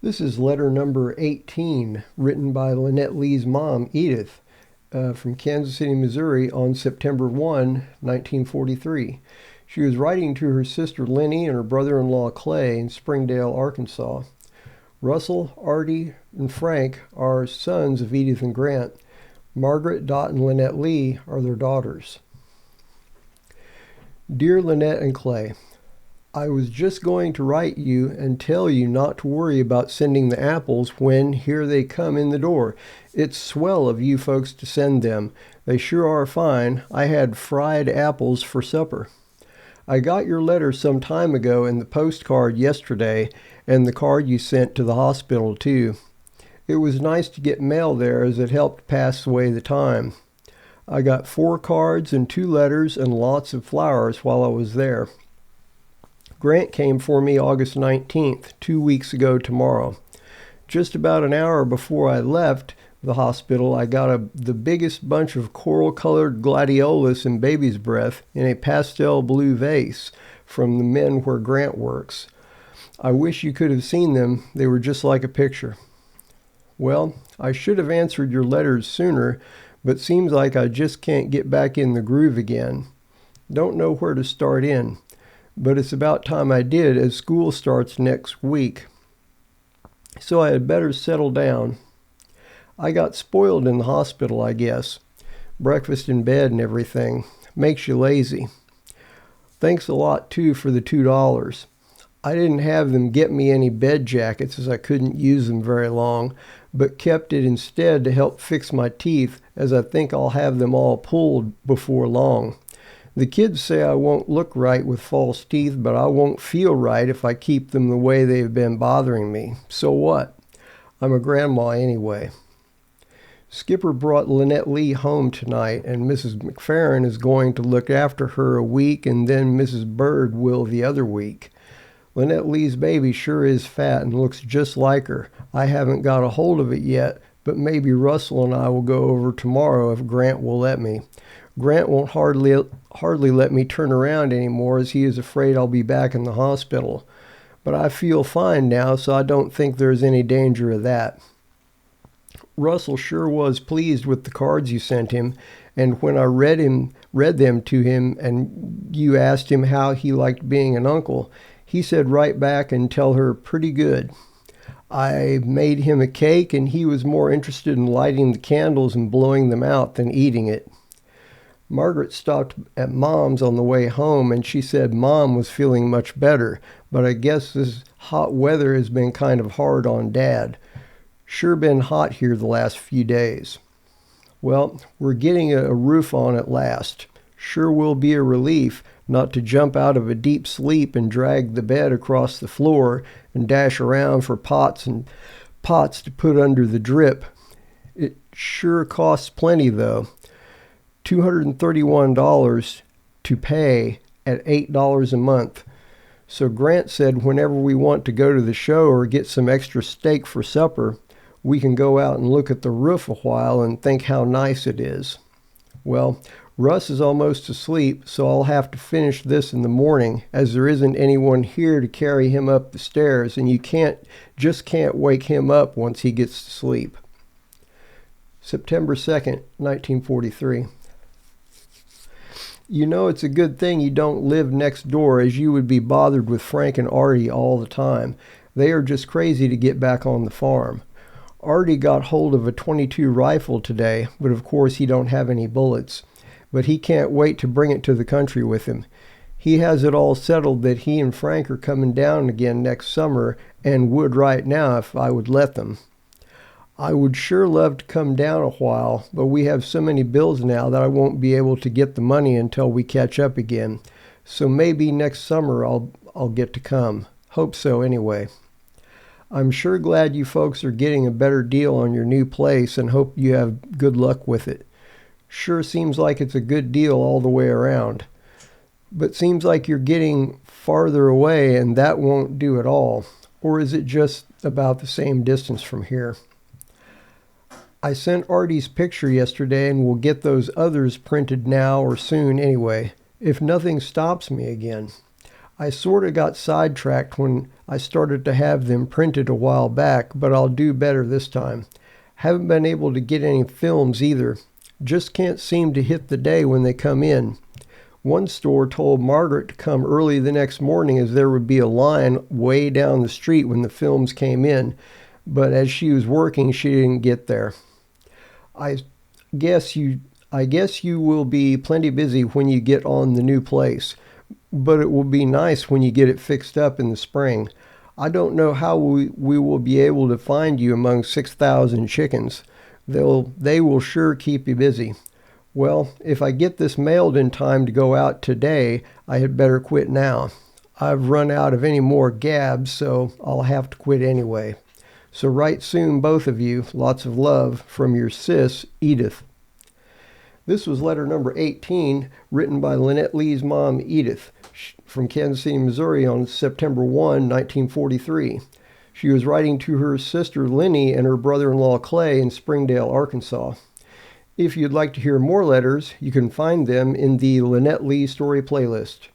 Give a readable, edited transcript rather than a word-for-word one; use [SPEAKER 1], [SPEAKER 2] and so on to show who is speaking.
[SPEAKER 1] This is letter number 18, written by Linnet Lee's mom, Edith, from Kansas City, Missouri, on September 1, 1943. She was writing to her sister Linnie and her brother-in-law Clay in Springdale, Arkansas. Russell, Artie, and Frank are sons of Edith and Grant. Margaret, Dot, and Linnet Lee are their daughters. Dear Linnet and Clay, I was just going to write you and tell you not to worry about sending the apples when here they come in the door. It's swell of you folks to send them. They sure are fine. I had fried apples for supper. I got your letter some time ago and the postcard yesterday, and the card you sent to the hospital too. It was nice to get mail there as it helped pass away the time. I got 4 cards and 2 letters and lots of flowers while I was there. Grant came for me August 19th, 2 weeks ago tomorrow. Just about an hour before I left the hospital, I got the biggest bunch of coral-colored gladiolus and baby's breath in a pastel blue vase from the men where Grant works. I wish you could have seen them. They were just like a picture. Well, I should have answered your letters sooner, but seems like I just can't get back in the groove again. Don't know where to start in. But it's about time I did, as school starts next week. So I had better settle down. I got spoiled in the hospital, I guess. Breakfast in bed and everything. Makes you lazy. Thanks a lot, too, for the $2. I didn't have them get me any bed jackets as I couldn't use them very long, but kept it instead to help fix my teeth, as I think I'll have them all pulled before long. The kids say I won't look right with false teeth, but I won't feel right if I keep them the way they've been bothering me. So what? I'm a grandma anyway. Skipper brought Linnet Lee home tonight, and Mrs. McFerrin is going to look after her a week, and then Mrs. Bird will the other week. Linnet Lee's baby sure is fat and looks just like her. I haven't got a hold of it yet, but maybe Russell and I will go over tomorrow if Grant will let me. Grant won't hardly let me turn around anymore, as he is afraid I'll be back in the hospital. But I feel fine now, so I don't think there's any danger of that. Russell sure was pleased with the cards you sent him, and when I read them to him and you asked him how he liked being an uncle, he said right back and tell her pretty good. I made him a cake, and he was more interested in lighting the candles and blowing them out than eating it. Margaret stopped at Mom's on the way home, and she said Mom was feeling much better, but I guess this hot weather has been kind of hard on Dad. Sure been hot here the last few days. Well, we're getting a roof on at last. Sure will be a relief not to jump out of a deep sleep and drag the bed across the floor and dash around for pots to put under the drip. It sure costs plenty, though. $231 to pay at $8 a month. So Grant said whenever we want to go to the show or get some extra steak for supper, we can go out and look at the roof a while and think how nice it is. Well, Russ is almost asleep, so I'll have to finish this in the morning, as there isn't anyone here to carry him up the stairs, and you can't wake him up once he gets to sleep. September 2nd, 1943. You know it's a good thing you don't live next door, as you would be bothered with Frank and Artie all the time. They are just crazy to get back on the farm. Artie got hold of a .22 rifle today, but of course he don't have any bullets. But he can't wait to bring it to the country with him. He has it all settled that he and Frank are coming down again next summer, and would right now if I would let them. I would sure love to come down a while, but we have so many bills now that I won't be able to get the money until we catch up again. So maybe next summer I'll get to come. Hope so anyway. I'm sure glad you folks are getting a better deal on your new place, and hope you have good luck with it. Sure seems like it's a good deal all the way around. But seems like you're getting farther away, and that won't do at all. Or is it just about the same distance from here? I sent Artie's picture yesterday, and will get those others printed now or soon anyway, if nothing stops me again. I sort of got sidetracked when I started to have them printed a while back, but I'll do better this time. Haven't been able to get any films either. Just can't seem to hit the day when they come in. One store told Margaret to come early the next morning as there would be a line way down the street when the films came in, but as she was working, she didn't get there. I guess you will be plenty busy when you get on the new place, but it will be nice when you get it fixed up in the spring. I don't know how we will be able to find you among 6,000 chickens. They will sure keep you busy. Well, if I get this mailed in time to go out today, I had better quit now. I've run out of any more gabs, so I'll have to quit anyway. So write soon, both of you. Lots of love from your sis, Edith. This was letter number 18, written by Linnet Lee's mom, Edith, from Kansas City, Missouri on September 1, 1943. She was writing to her sister, Linnie, and her brother-in-law, Clay, in Springdale, Arkansas. If you'd like to hear more letters, you can find them in the Linnet Lee Story playlist.